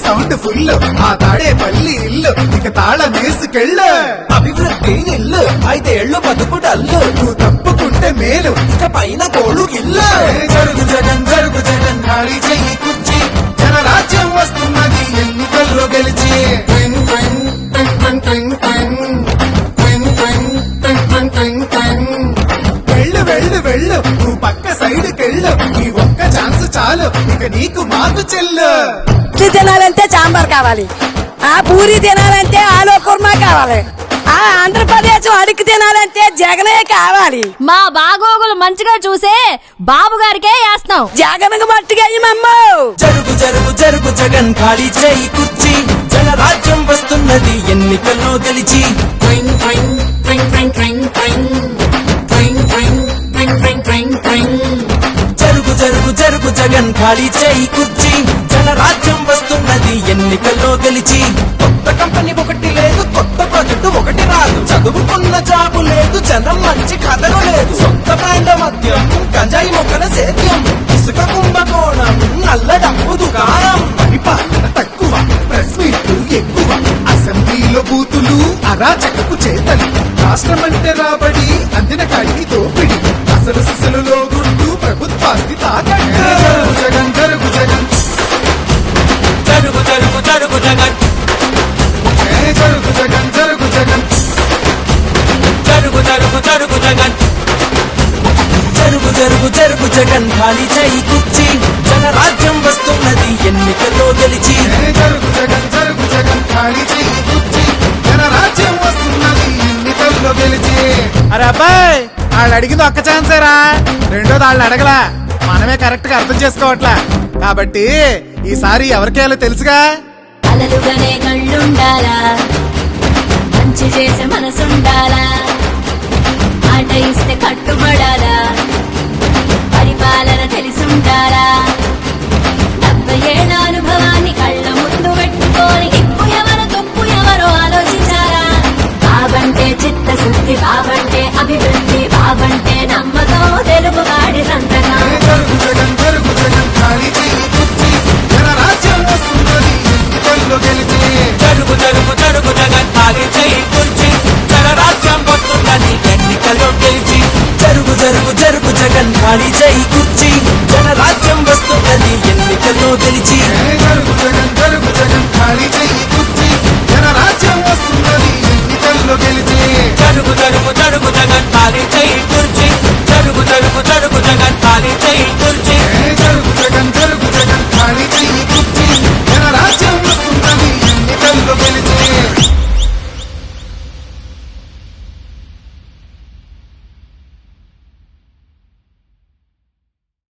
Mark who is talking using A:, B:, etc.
A: Sound full ఆ తాడే పల్లి ఇల్లు ఇక తాళం వేసుకెళ్ళు.
B: అభివృద్ధి ఇల్లు 5 ఏళ్ళు బతుకు డల్లు
A: నువ్వు తప్పుకుంటే మేలు
B: ఇక పైన కోడు ఇల్లు
A: జరుగు జగన్ ఖాళీ చెయ్యి కుర్చీ జనరాజ్యం వస్తున్నది ఎన్నికల్లో గెలిచి. ట్వింగ్ ట్వింగ్ ట్వింగ్ ట్వింగ్ ట్వింగ్ ట్వింగ్ ట్వింగ్ ట్వింగ్ ట్వింగ్ ట్వింగ్ ట్వింగ్. వెళ్ళు వెళ్ళు వెళ్ళు నువ్వు పక్క సైడ్ కెళ్ళు ఈ ఒక్క ఛాన్స్ చాలు ఇక నీకు మాకు చెల్లు.
C: ఇడ్లీ తినాలంటే సాంబార్ కావాలి, ఆ పూరి తినాలంటే ఆలు కుర్మా కావాలి, ఆ ఆంధ్రప్రదేశ్ అడిగి తినాలంటే జగనే కావాలి.
D: మా బాగోగులు మంచిగా చూసే బాబు గారికే వేస్తాం.
C: జగన్ మట్టిగా
B: జరుగు జరుగు జరుగు జగన్ ఖాళీ చేయి కుర్చీ జనరాజ్యం వస్తున్నది ఎన్నికల్లో గెలిచి. ట్వింగ్ ట్వింగ్ ట్వింగ్ ట్వింగ్ ట్వింగ్ ట్వింగ్ ట్వింగ్ ట్వింగ్ ట్వింగ్ ట్వింగ్ ట్వింగ్ ట్వింగ్. జరుగు జరుగు జరుగు జగన్ ఖాళీ చేయి కుర్చీ జనరాజ్యం వస్తున్నది ఎన్నికల్లో గెలిచి. కొత్త కంపెనీ ఒకటి లేదు, కొత్త ప్రాజెక్టు ఒకటి రాదు, చదువుకున్న జాబు లేదు, జనం మంచి కథలు లేదు, సొంత బ్రాండ్ మద్యం గంజాయి మొక్కల సేద్యం, ఇసుక కుంభకోణం నల్ల డబ్బు దుకాణం.
A: పరిపాలన తక్కువ ప్రెస్ మీట్లు ఎక్కువ అసెంబ్లీలో బూతులు అరాచకపు చేతలు రాష్ట్రమంటే రాబడి అందిన కాడికి దోపిడి అసలు సిసలులో గుంటూ ప్రభుత్వాస్తి తాకట్టు. జరుగు జగన్
B: జరుగు జరుగు జరుగు జగన్
A: జరుగు జగన్ జరుగు జగన్
B: జరుగు జరుగు జరుగు జగన్ జరుగు జరుగు జరుగు జగన్ ఖాళీ చేయి కుర్చీ జనరాజ్యం వస్తున్నది ఎన్నికల్లో గెలిచి.
A: జరుగు జగన్ ఖాళీ చెయ్యి కుర్చీ జనరాజ్యం వస్తున్నది ఎన్నికల్లో గెలిచి.
E: అరే అబ్బాయి వాళ్ళు అడిగింది ఒక్క ఛాన్సేరా, రెండోది వాళ్ళు అడగలా, మనమే కరెక్ట్ గా అర్థం చేసుకోవట్లా. కాబట్టి ఈసారి ఎవరికేయాలో తెలుసుగా.
D: అలలుగానే కళ్ళుండాలా, మంచి చేసే మనసుండాలా.